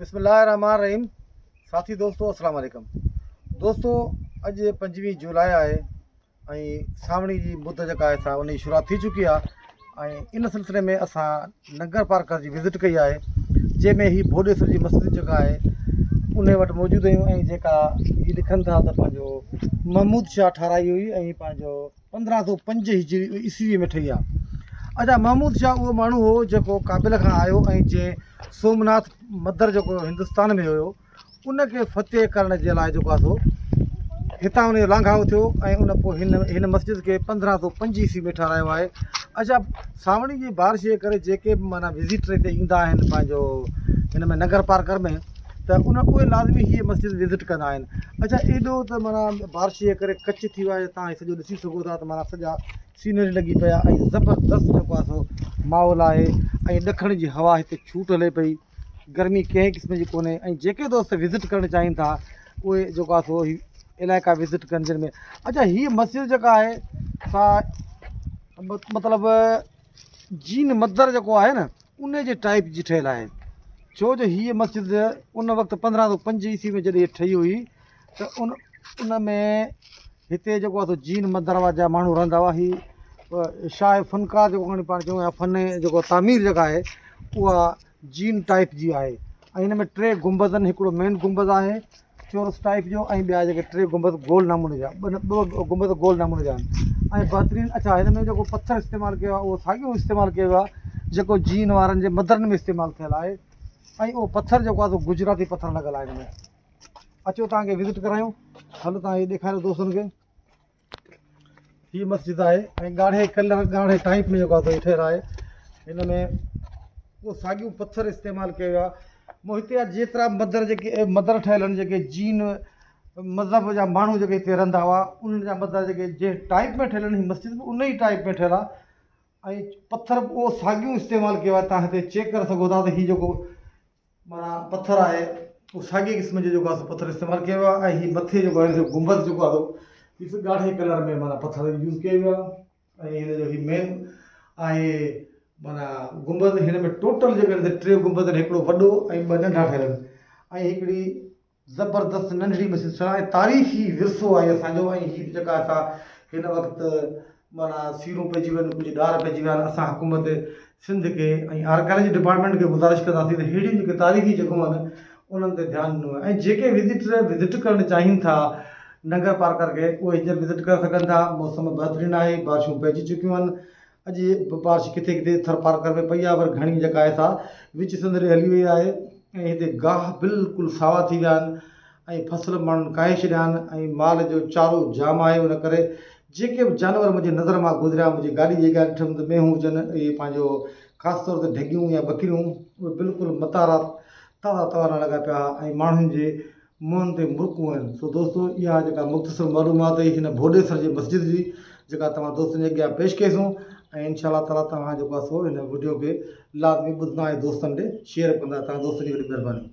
बिस्मिल्लाहिर्रहमानिर्रहीम। साथी दोस्तों अस्सलाम वालेकुम। दोस्तों अज 5 जुलाई है। सावणी की बुध जका है उन शुरुआत थी चुकी है। इन सिलसिले में असां नगर पार्क की विज़िट कई है, जैमें ही भोडेसर की मस्जिद जगह है उन वट मौजूद आहियूं। जेका ये लिखन था तो महमूद शाह ठाराई हुई 1505 हिजरी ईस्वी में ठही है। अच्छा, महमूद शाह वो माण्हू हो जो काबिल खां आयो जे सोमनाथ मंदर जो हिंदुस्तान में हो उनके फतेह करण के लाइ सो हितां उन लांघाव थो उन हिन मस्जिद के 1505 ईस्वी में ठारायो है। अच्छा, सावणी की बारिश जे करे जेके माना विज़िटर हिते ईंदा आहिनि पंहिंजो हिन में नगर पार्कर में तो उहे लाज़मी हीअ मस्जिद विज़िट कंदा आहिनि। अच्छा, एॾो त माना बारिश जे करे कच थी वियो आहे, तव्हां सॼो ॾिसी सघो था त माना सॼा सीनरी लॻी पिया ज़बरदस्त जेको आहे सो माहौल आहे ॾखण जी हवा हिते छूट हले पई, गर्मी कंहिं क़िस्म जी कोन्हे। जेके दोस्त विज़िट करणु चाहिनि था उहे जेको आहे सो इलाइक़ा विज़िट कनि जिन में। अच्छा, हीअ मस्जिद जेका आहे सा मतिलबु जीन मंदरु जेको आहे न उन जे टाइप जी ठहियलु आहे, छो जो हीअ मस्जिद उन वक़्तु 1505 ईस्वी में जॾहिं ठही हुई त उन में हिते जेको आहे सो जीन मंदर जा माण्हू रहंदा हुआ। ही शाह फ़नकार जेको पाण चऊं या फ़न जेको तामीर जेका आहे उहा जीन टाइप जी आहे। हिन में 3 गुंबद आहिनि, हिकिड़ो मेन गुंबद आहे चोरस टाइप जो ॿिया जेके 3 गुंबद गोल नमूने जा, ॿ गुंबद गोल नमूने जा आहिनि बहितरीनु। अच्छा, हिन में जेको पथर इस्तेमालु कयो आहे उहो साॻियो इस्तेमालु कयो आहे जेको जीन वारनि जे मंदरनि में इस्तेमालु थियल आहे। उहो पथर जेको आहे गुजराती पथर लॻल आहे हिन में। अचो तव्हांखे विज़िट करायूं, हलो तव्हां इहे ॾेखारियो दोस्तनि खे। हीअ मस्जिद आहे ॻाढ़े कलर ॻाढ़े टाइप में जेको आहे ठहियलु आहे। हिन में उहो साॻियूं पथर इस्तेमालु कयो आहे। हिते जा जेतिरा मंदर ठहियल आहिनि जेके जीन मज़हब जा माण्हू जेके हिते रहंदा हुआ उन्हनि जा मंदर जेके जे टाइप में ठहियल आहिनि, मस्जिद बि उन ई टाइप में ठहियलु आहे। पथर उहो साॻियूं इस्तेमालु कयो आहे। तव्हां हिते चेक करे सघो था त हीअ जेको माना पथर आहे उहो साॻिए क़िस्म जो जेको आहे पथर इस्तेमालु कयो आहे। हीअ मथे जेको आहे गुंबद जेको आहे हीअ ॻाढ़े कलर में माना पथर यूज़ कयो वियो आहे। हिन जो हीअ मेन आहे माना गुंबद। हिन में टोटल जेके 3 गुंबद आहिनि, हिकिड़ो वॾो 2 नंढा ठहियल आहिनि हिकिड़ी ज़बरदस्त नंढड़ी मस्जिद तारीख़ी विरसो आहे असांजो। हीअ जेका असां हिन वक़्तु माना सीरूं पइजी वियूं आहिनि, कुझु ॾार पइजी विया आहिनि। असां हुकूमत सिंध खे आर्कियोलॉजी डिपार्टमेंट खे गुज़ारिश कंदासीं त अहिड़ियूं जेके तारीख़ी जॻहियूं आहिनि उन्हनि ते ध्यानु ॾिनो आहे। जेके विज़िटर विज़िट करणु चाहिनि था नगर पार्कर खे उहे हींअर विज़िट करे सघनि था। मौसम बहितरीनु आहे, बारिशूं पइजी चुकियूं आहिनि। अॼु बारिश किथे किथे थर पार्कर में पई आहे, पर घणी जेका आहे सा विच सिंधरी हली वई आहे। हिते गाह बिल्कुलु सावा थी विया आहिनि फसल माण्हुनि काहे छॾिया आहिनि माल जो चारो जाम आहे। उन करे जेके बि जानवर मुंहिंजे नज़र मां गुज़रिया, मुंहिंजी गाॾी जे अॻियां ॾिठुमि त मेहूं हुजनि इहे पंहिंजो ख़ासि तौर ते ढगियूं या बकरियूं उहे बिल्कुलु मतारा तवा तवा लॻा पिया माण्हुनि जे मुंहंनि ते मुर्कूं आहिनि। सो दोस्तो इहा जेका मुख़्तसर मालूमात हिन भोडेसर जी मस्जिद जी जेका तव्हां दोस्तनि जे अॻियां पेश कईसूं इंशाअल्लाह ताला तव्हां जेको आहे सो हिन वीडियो खे लाज़मी ॿुधंदा दोस्तनि ॾे शेयर कंदा। तव्हां दोस्तनि जी वॾी महिरबानी।